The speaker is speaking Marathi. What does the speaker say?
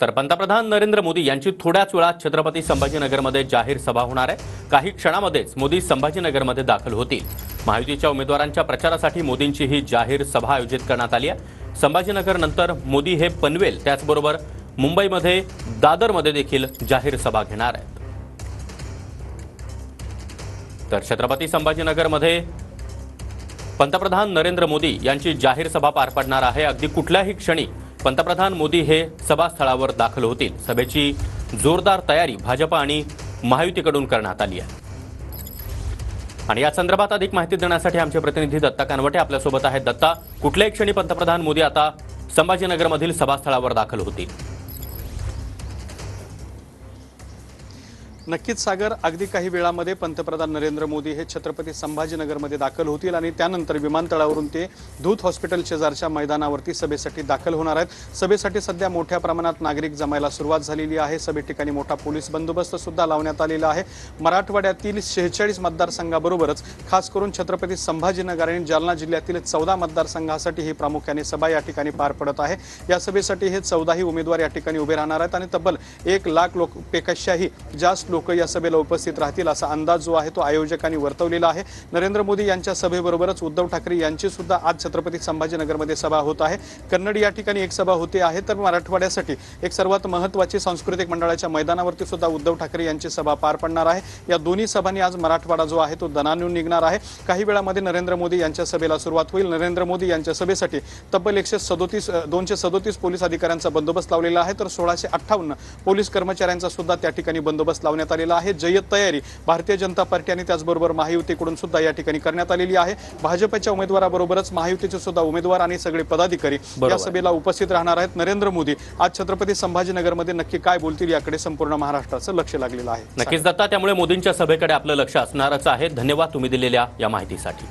तर पंतप्रधान नरेंद्र मोदी यांची थोड्याच वेळात छत्रपती संभाजीनगरमध्ये जाहीर सभा होणार आहे। काही क्षणामध्येच मोदी संभाजीनगरमध्ये दाखल होतील। महायुतीच्या उमेदवारांच्या प्रचारासाठी मोदींची ही जाहीर सभा आयोजित करण्यात आली आहे। संभाजीनगर नंतर मोदी हे पनवेल त्याचबरोबर मुंबईमध्ये दादरमध्ये देखील जाहीर सभा घेणार आहेत। तर छत्रपती संभाजीनगरमध्ये पंतप्रधान नरेंद्र मोदी यांची जाहीर सभा पार पडणार आहे। अगदी कुठल्याही क्षणी पंतप्रधान मोदी हे सभास्थळावर दाखल होतील। सभेची जोरदार तयारी भाजप आणि महायुतीकडून करण्यात आली आहे। आणि या संदर्भात अधिक माहिती देण्यासाठी आमचे प्रतिनिधी दत्ता कानवटे आपल्यासोबत आहेत। दत्ता, कुठल्याही क्षणी पंतप्रधान मोदी आता संभाजीनगरमधील सभास्थळावर दाखल होतील? नक्कीच सागर, अगदी काही वेळामध्ये पंतप्रधान नरेंद्र मोदी हे छत्रपती संभाजीनगरमध्ये दाखल होतील आणि त्यानंतर विमानतळावरून ते दूत हॉस्पिटल शेजारच्या मैदानावरती सभेसाठी दाखल होणार आहेत। सभेसाठी सध्या मोठ्या प्रमाणात नागरिक जमायला सुरुवात झालेली आहे। सभे ठिकाणी मोठा पोलीस बंदोबस्त सुद्धा लावण्यात आलेला आहे। मराठवाड्यातील 46 मतदारसंघाबरोबरच खास करून छत्रपती संभाजीनगर आणि जालना जिल्ह्यातील 14 मतदारसंघासाठी ही प्रामुख्याने सभा या ठिकाणी पार पडत आहे। या सभेसाठी हे 14ही उमेदवार या ठिकाणी उभे राहणार आहेत आणि तब्बल 1 लाख पेक्षाही जास्त लोक या सभेला उपस्थित राहतील असा अंदाज जो आहे तो आयोजकांनी वर्तवलेला आहे। नरेंद्र मोदी यांच्या सभेबरोबरच उद्धव ठाकरे यांची सुद्धा आज छत्रपती संभाजीनगरमध्ये सभा होत आहे। कन्नड या ठिकाणी एक सभा होते आहे, तर मराठवाड्यासाठी एक सर्वात महत्त्वाची सांस्कृतिक मंडळाच्या मैदानावरती सुद्धा उद्धव ठाकरे यांची सभा पार पडणार आहे। या दोन्ही सभांनी आज मराठवाडा जो आहे तो दणाणून निघणार आहे। काही वेळामध्ये नरेंद्र मोदी यांच्या सभेला सुरुवात होईल। नरेंद्र मोदी यांच्या सभेसाठी तब्बल 237 पोलीस अधिकाऱ्यांचा बंदोबस्त लावलेला आहे, तर 1658 पोलीस कर्मचाऱ्यांचा सुद्धा त्या ठिकाणी बंदोबस्त लावण्यात आलेला आहे। जय्यत तयारी भारतीय जनता पार्टी आणि त्याचबरोबर महायुतीकडून सुद्धा या ठिकाणी करण्यात आलेली आहे। भाजपच्या उमेदवाराबरोबरच महायुतीचे सुद्धा उमेदवार आणि सगळे पदाधिकारी या सभेला उपस्थित राहणार आहेत। नरेंद्र मोदी आज छत्रपती संभाजीनगरमध्ये नक्की काय बोलतील याकडे संपूर्ण महाराष्ट्राचं लक्ष लागलेलं आहे। नक्कीच दत्ता, त्यामुळे मोदींच्या सभेकडे आपलं लक्ष असणारच आहे। धन्यवाद तुम्ही दिलेल्या या माहितीसाठी।